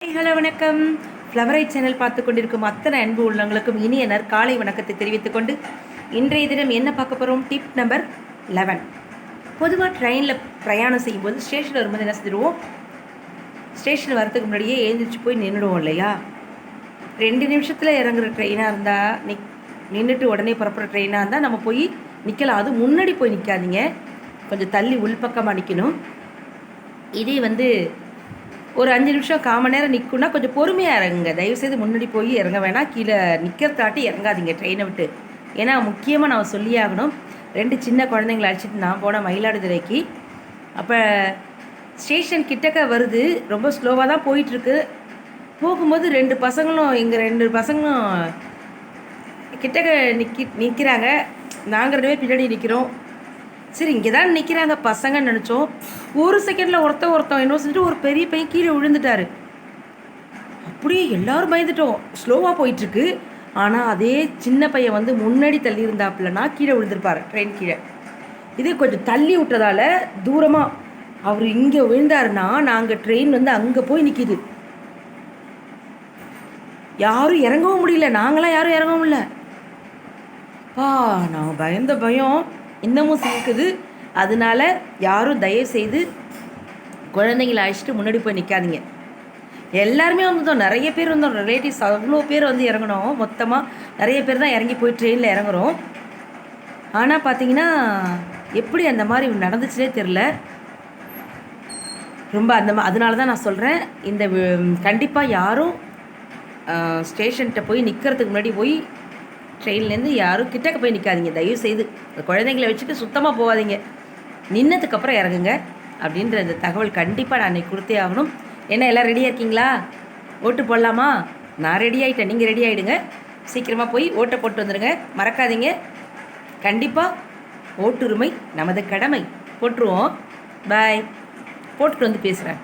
Hello வணக்கம். ஃப்ளவரை channel பார்த்து கொண்டிருக்கும் அத்தனை அன்பு உள்ளவங்களுக்கும் இனிய நற்காலை வணக்கத்தை தெரிவித்துக் கொண்டு இன்றைய தினம் என்ன பார்க்க போகிறோம்? Tip number 11. பொதுவாக ட்ரெயினில் பிரயாணம் செய்யும்போது ஸ்டேஷனில் வரும்போது என்ன செஞ்சுருவோம்? ஸ்டேஷன் வரதுக்கு முன்னாடியே எழுந்திரிச்சு போய் நின்றுடுவோம் இல்லையா? 2 நிமிஷத்தில் இறங்குற ட்ரெயினாக இருந்தால் நின்றுட்டு உடனே புறப்படுற ட்ரெயினாக இருந்தால் நம்ம போய் நிற்கலாம். அது முன்னாடி போய் நிற்காதீங்க, கொஞ்சம் தள்ளி உள்பக்கமாக நிற்கணும். இதே ஒரு 5 நிமிஷம் 1/4 மணி நேரம் நிற்குன்னா கொஞ்சம் பொறுமையாக இறங்குங்க. தயவுசெய்து முன்னாடி போய் இறங்க வேணாம், கீழே நிற்கிறதாட்டி இறங்காதீங்க ட்ரெயினை விட்டு. ஏன்னா முக்கியமாக நான் சொல்லியே ஆகணும். 2 சின்ன குழந்தைங்களை அழைச்சிட்டு நான் போனேன் மயிலாடுதுறைக்கு. அப்போ ஸ்டேஷன் கிட்டக்க வருது, ரொம்ப ஸ்லோவாக தான் போயிட்டுருக்கு. போகும்போது 2 பசங்களும் எங்கள் 2 பசங்களும் கிட்டக்க நிற்கிறாங்க. நாங்கள் 2 பேர் பின்னாடி நிற்கிறோம். சரி, இங்கே தான் நிற்கிறாங்க பசங்கன்னு நினச்சோம். ஒரு செகண்டில் ஒருத்தன் என்ன செஞ்சுட்டு ஒரு பெரிய பையன் கீழே விழுந்துட்டார். அப்படியே எல்லோரும் பயந்துட்டோம். ஸ்லோவாக போயிட்டுருக்கு. ஆனால் அதே சின்ன பையன் முன்னாடி தள்ளி இருந்தாப்புலனா கீழே விழுந்திருப்பார் ட்ரெயின் கீழே. இதே கொஞ்சம் தள்ளி விட்டதால் தூரமாக அவர் இங்கே விழுந்தாருன்னா நாங்கள் ட்ரெயின் அங்கே போய் நிற்கிது. யாரும் இறங்கவும் முடியல, நாங்களாம் யாரும் இறங்கவும் இல்லை. நான் பயந்த பயம் இன்னமும் சேர்க்குது. அதனால யாரும் தயவுசெய்து குழந்தைங்களை அழைச்சிட்டு முன்னாடி போய் நிற்காதீங்க. எல்லாருமே வந்தோம், நிறைய பேர் வந்தோம், ரிலேட்டிவ்ஸ் அவ்வளோ பேர் இறங்கணும். மொத்தமாக நிறைய பேர் தான் இறங்கி போய் ட்ரெயினில் இறங்குறோம். ஆனால் பார்த்தீங்கன்னா எப்படி அந்த மாதிரி நடந்துச்சுனே தெரில. ரொம்ப அதனால தான் நான் சொல்கிறேன், இந்த கண்டிப்பாக யாரும் ஸ்டேஷன்கிட்ட போய் நிற்கிறதுக்கு முன்னாடி போய் ட்ரெயின்லேருந்து யாரும் கிட்டக்க போய் நிற்காதீங்க. தயவுசெய்து குழந்தைங்களை வச்சுட்டு சுத்தமாக போகாதீங்க, நின்னதுக்கப்புறம் இறங்குங்க அப்படின்ற இந்த தகவல் கண்டிப்பாக நான் அன்றைக்கி கொடுத்தே ஆகணும். என்ன எல்லாம் ரெடியாக இருக்கீங்களா? ஓட்டு போடலாமா? நான் ரெடி ஆகிட்டேன், நீங்கள் ரெடி ஆகிடுங்க. சீக்கிரமாக போய் ஓட்டை போட்டு வந்துடுங்க, மறக்காதீங்க. கண்டிப்பாக ஓட்டுரிமை நமது கடமை. போட்டுருவோம். பாய். போட்டுட்டு பேசுகிறேன்.